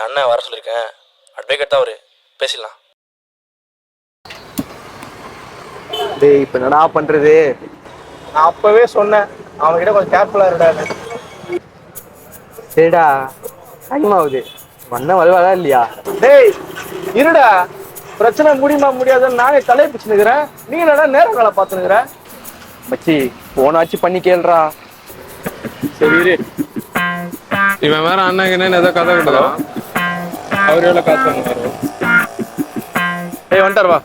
அண்ணன் வர சொல்லியிருக்கேன். அட்வொகேட் தான் அவரு, பேசிடலாம். டேய் இப்போ என்னடா பண்ணுறது? நான் அப்போவே சொன்னேன் அவன்கிட்ட கொஞ்சம் கேர்ஃபுல்லாக இருடாது. சரிடா, டைம் ஆகுது. வந்தா வருவாதா இல்லையா? டேய் இருடா, பிரச்சனை முடியுமா முடியாதுன்னு நானே தலையை பிடிச்சுனுக்கிறேன். நீ என்னடா நேரம் காலை பார்த்துனுக்குற? மச்சி போனாச்சு பண்ணி கேளுடா. சரி இவன் வேற அண்ணன் ஏதோ கதை கிட்டதான் அவர் எவ்வளோ காசு வாங்குறாரு. டேய் வந்துட்டார் வா.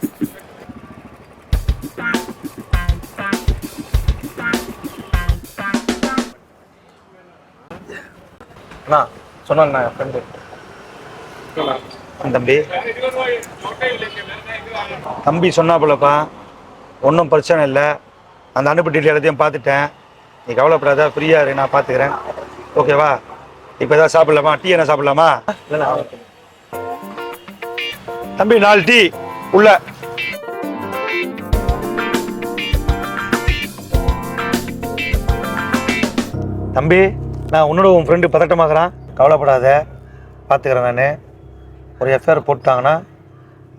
அண்ணா சொன்னா என் ஃப்ரெண்டு தம்பி சொன்னா போலப்பா, ஒன்றும் பிரச்சனை இல்லை. அந்த அனுப்பு டீட்டெயில் எல்லாத்தையும் பார்த்துட்டேன். நீ கவலைப்படாத, ஃப்ரீயாக இரு, நான் பார்த்துக்கிறேன். ஓகேவா? இப்போ எதாவது சாப்பிடலாமா? டீ என்ன சாப்பிடலாமா? தம்பி 4 டீ உள்ள. தம்பி, நான் உன்னோட உன் ஃப்ரெண்டு பதட்டமாகறான், கவலைப்படாத, பார்த்துக்கிறேன். நான் ஒரு எஃப்ஐஆர் போட்டாங்கன்னா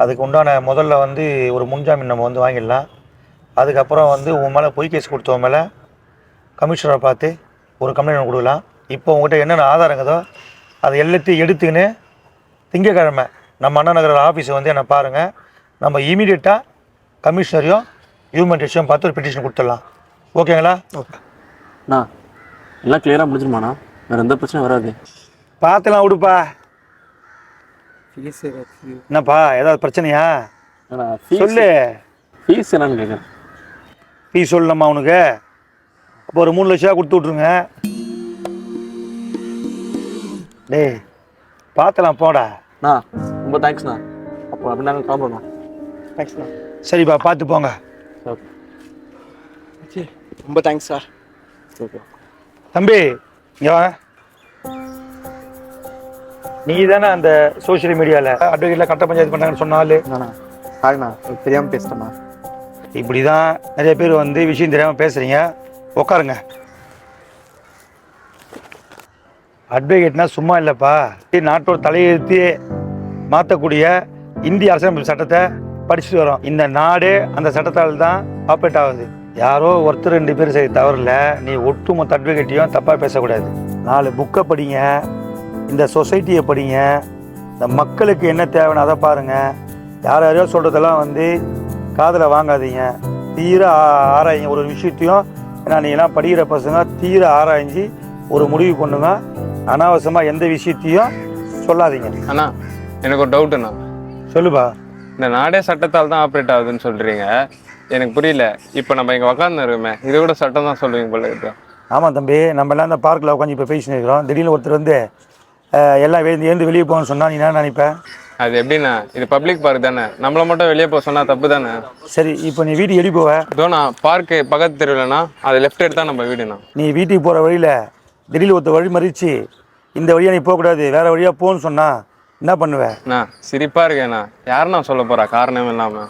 அதுக்கு உண்டான முதல்ல வந்து ஒரு முன்ஜாமீன் நம்ம வந்து வாங்கிடலாம். அதுக்கப்புறம் வந்து உன் மேலே பொய் கேஸ் கொடுத்தவன் மேலே கமிஷனரை பார்த்து ஒரு கம்ப்ளைண்ட் கொடுக்கலாம். இப்போ உங்கள்கிட்ட என்னென்ன ஆதாரங்கதோ அதை எல்லாத்தையும் எடுத்துக்கின்னு திங்கக்கிழமை நம்ம அண்ணா நகர் ஆஃபீஸை வந்து என்னை பாருங்கள். நம்ம இமீடியட்டாக கமிஷனரையும் ஹியூமன் ரைட்ஸையும் பார்த்து ஒரு பெட்டிஷன் கொடுத்துடலாம். ஓகேங்களா? ஓகே அண்ணா, எல்லாம் கிளியராக முடிஞ்சிருமாண்ணா? வேறு எந்த பிரச்சனையும் வராது? பார்த்துலாம் விடுப்பா. என்னப்பா ஏதாவது பிரச்சனையா சொல்லு. ஃபீஸ் என்னன்னு கேட்குறேன். ஃபீஸ் சொல்லணுமா உனக்கு? அப்போ ஒரு 3 லட்சம் கொடுத்து விட்ருங்க. டேய் பார்த்துலாம் போடா. அண்ணா ரொம்ப தேங்க்ஸ்ண்ணா. அப்போ அப்படி நாங்கள் கிளம்புறோம். தேங்க்ஸ்ண்ணா. சரிப்பா, பார்த்து போங்க. ஓகே ரொம்ப தேங்க்ஸ் சார். ஓகே தம்பி இங்கே வாங்க. நீ தானே அந்த சோஷியல் மீடியாவில் அட்வொகேட்டில் கட்ட பஞ்சாயத்து பண்ணாங்கன்னு சொன்னாலே? அண்ணா சாரிண்ணா, தெரியாமல் பேசிட்டேண்ணா. இப்படி தான் நிறைய பேர் வந்து விஷயம் தெரியாமல் பேசுகிறீங்க. உட்காருங்க. அட்வொகேட்னா சும்மா இல்லைப்பா, நாட்டோட தலையெழுத்து மாற்றக்கூடிய இந்திய அரசியலமைப்பு சட்டத்தை படிச்சுட்டு வரோம். இந்த நாடு அந்த சட்டத்தால் தான் ஆப்ரேட் ஆகுது. யாரோ ஒருத்தர் 2 பேர் செய்ய தவறில்ல, நீ ஒட்டுமொத்த அட்வொகேட்டையும் தப்பாக பேசக்கூடாது. 4 புக்கை படிங்க, இந்த சொசைட்டியை படிங்க, இந்த மக்களுக்கு என்ன தேவைன்னு அதை பாருங்கள். யாரையோ சொல்கிறதெல்லாம் வந்து காதில் வாங்காதீங்க. தீர ஆராய்ங்க ஒரு விஷயத்தையும். ஏன்னா நீங்கள்லாம் படிக்கிற பசங்க தீர ஆராய்ஞ்சி ஒரு முடிவு பண்ணுங்க. அனாவசியமாக எந்த விஷயத்தையும் சொல்லாதீங்க. அண்ணா எனக்கு ஒரு டவுட்டுண்ணா. சொல்லுப்பா. இந்த நாடே சட்டத்தால் தான் ஆப்ரேட் ஆகுதுன்னு சொல்கிறீங்க, எனக்கு புரியல. இப்போ நம்ம இங்கே உக்காந்து இருக்கோமே, இது கூட சட்டம் தான் சொல்லுவீங்க போல இருக்கு. ஆமாம் தம்பி, நம்ம எல்லாம் இந்த பார்க்கில் உட்காந்து இப்போ பேசின்னு இருக்கிறோம். திடீர்னு ஒருத்தர் வந்து எல்லாம் ஏந்து வெளியே போகணும்னு சொன்னால் நீ என்ன நினைப்பேன்? அது எப்படிண்ணா? இது பப்ளிக் பார்க் தானே, நம்மளை மட்டும் வெளியே போக சொன்னால் தப்பு தானே? சரி, இப்போ நீ வீட்டுக்கு எடி போவ? இதோண்ணா பார்க்கு பக்கத்து தெருவில்ண்ணா, அது லெஃப்ட் எடுத்தால் நம்ம வீடுண்ணா. நீ வீட்டுக்கு போகிற வழியில் திடீர்னு ஒருத்தர் வழி மறிச்சு இந்த வழியாக நீ போகக்கூடாது வேறு வழியாக போகணுன்னு சொன்னால் என்ன பண்ணுவேன்? அண்ணா சிரிப்பாக இருக்கேண்ணா, யாருண்ணா சொல்ல போகிறா காரணம் இல்லாமல்?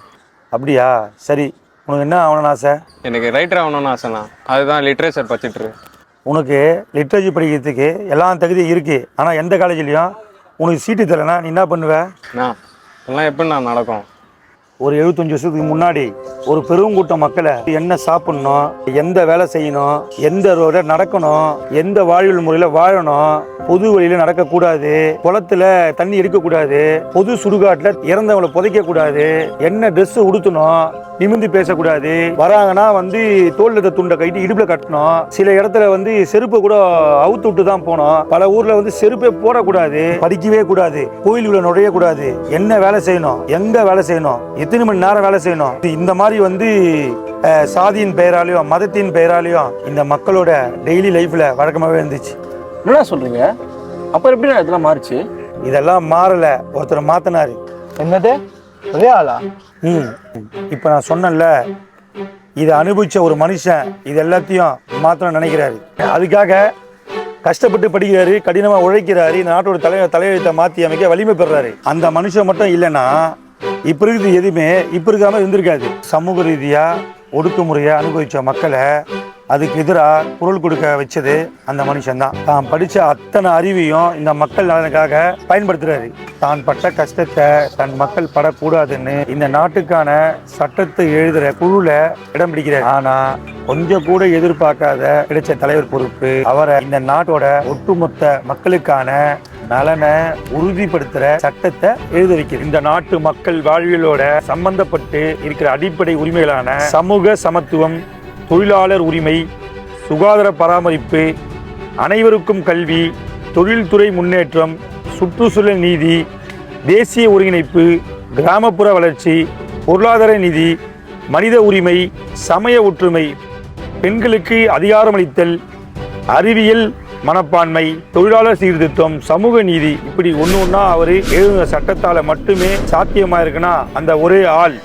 அப்படியா? சரி, உனக்கு என்ன ஆகணும்னு ஆசை? எனக்கு ரைட்டர் ஆகணும்னு ஆசைண்ணா. அதுதான் லிட்ரேச்சர் படிச்சுட்டு. உனக்கு லிட்ரேச்சர் படிக்கிறதுக்கு எல்லாம் தகுதியும் இருக்குது. ஆனால் எந்த காலேஜ்லேயும் உனக்கு சீட்டு தரலைன்னா நீ என்ன பண்ணுவேன்? அண்ணா இதெல்லாம் எப்படிண்ணா நடக்கும்? ஒரு 75 வருஷத்துக்கு முன்னாடி ஒரு பெருங்கூட்டம் மக்களை என்ன சாப்பிடணும், எந்த வேலை செய்யணும், எந்த ரோட நடக்கணும், எந்த வாழ்வியல் முறையில் வாழணும், பொது வழியில் நடக்கக்கூடாது, குளத்துல தண்ணி எடுக்கக்கூடாது, பொது சுடுகாட்டில் இறந்தவங்களை புதைக்கக்கூடாது, என்ன ட்ரெஸ் உடுத்தணும், நிமிந்து பேசக்கூடாது, வராங்கன்னா வந்து தோல்ல துண்டை கட்டி இடுப்புல கட்டணும், சில இடத்துல வந்து செருப்பை கூட அவுத்து விட்டு தான் போனோம், பல ஊர்ல வந்து செருப்பே போடக்கூடாது, படிக்கவே கூடாது, கோயிலுக்குள்ள நுழையக்கூடாது, என்ன வேலை செய்யணும், எங்க வேலை செய்யணும், எத்தனை மணி நேரம் வேலை செய்யணும், இந்த மாதிரி வந்து சாதியின் பெயராலையும் மதத்தின் பெயராலையும் இந்த மக்களோட டெய்லி லைஃப்ல வழக்கமாகவே இருந்துச்சு. என்ன சொல்றீங்க? அப்புறம் எப்படி இதெல்லாம் மாறிச்சு? இதெல்லாம் மாறல, ஒருத்தர் மாத்தினாரு. என்னது? ஒரே ஆளா? இப்போ நான் சொன்னேன்ல, இதை அனுபவிச்ச ஒரு மனுஷன் இது எல்லாத்தையும் மாற்றணும்னு நினைக்கிறாரு. அதுக்காக கஷ்டப்பட்டு படிக்கிறாரு, கடினமாக உழைக்கிறாரு, இந்த நாட்டோட தலையெழுத்தை மாற்றி அமைக்க வலிமை பெறுறாரு. அந்த மனுஷன் மட்டும் இல்லைன்னா இப்போ இருக்குது எதுவுமே இப்போ இருக்காமல் இருந்திருக்காது. சமூக ரீதியாக ஒடுக்குமுறையை அனுபவித்த மக்களை அதுக்கு எதிராக குரல் கொடுக்க வச்சது அந்த மனுஷன் தான். தான் படித்த அத்தனை அறிவையும் இந்த மக்கள் நலனுக்காக பயன்படுத்துறாரு. தான் பட்ட கஷ்டத்தை தன் மக்கள் படக்கூடாதுன்னு இந்த நாட்டுக்கான சட்டத்தை எழுதுற குழுல இடம் பிடிக்கிறார். ஆனா கொஞ்சம் கூட எதிர்பார்க்காத கிடைச்ச தலைவர் பொறுப்பு அவரை இந்த நாட்டோட ஒட்டுமொத்த மக்களுக்கான நலனை உறுதிப்படுத்துற சட்டத்தை எழுத வைக்கிறது. இந்த நாட்டு மக்கள் வாழ்வியலோட சம்பந்தப்பட்டு இருக்கிற அடிப்படை உரிமைகளான சமூக சமத்துவம், தொழிலாளர் உரிமை, சுகாதார பராமரிப்பு, அனைவருக்கும் கல்வி, தொழில்துறை முன்னேற்றம், சுற்றுச்சூழல் நீதி, தேசிய ஒருங்கிணைப்பு, கிராமப்புற வளர்ச்சி, பொருளாதார நீதி, மனித உரிமை, சமய ஒற்றுமை, பெண்களுக்கு அதிகாரமளித்தல், அறிவியல் மனப்பான்மை, தொழிலாளர் சீர்திருத்தம், சமூக நீதி, இப்படி ஒன்று ஒன்றா அவர் எழுதுகிற சட்டத்தால் மட்டுமே சாத்தியமாக இருக்குன்னா அந்த ஒரே ஆள்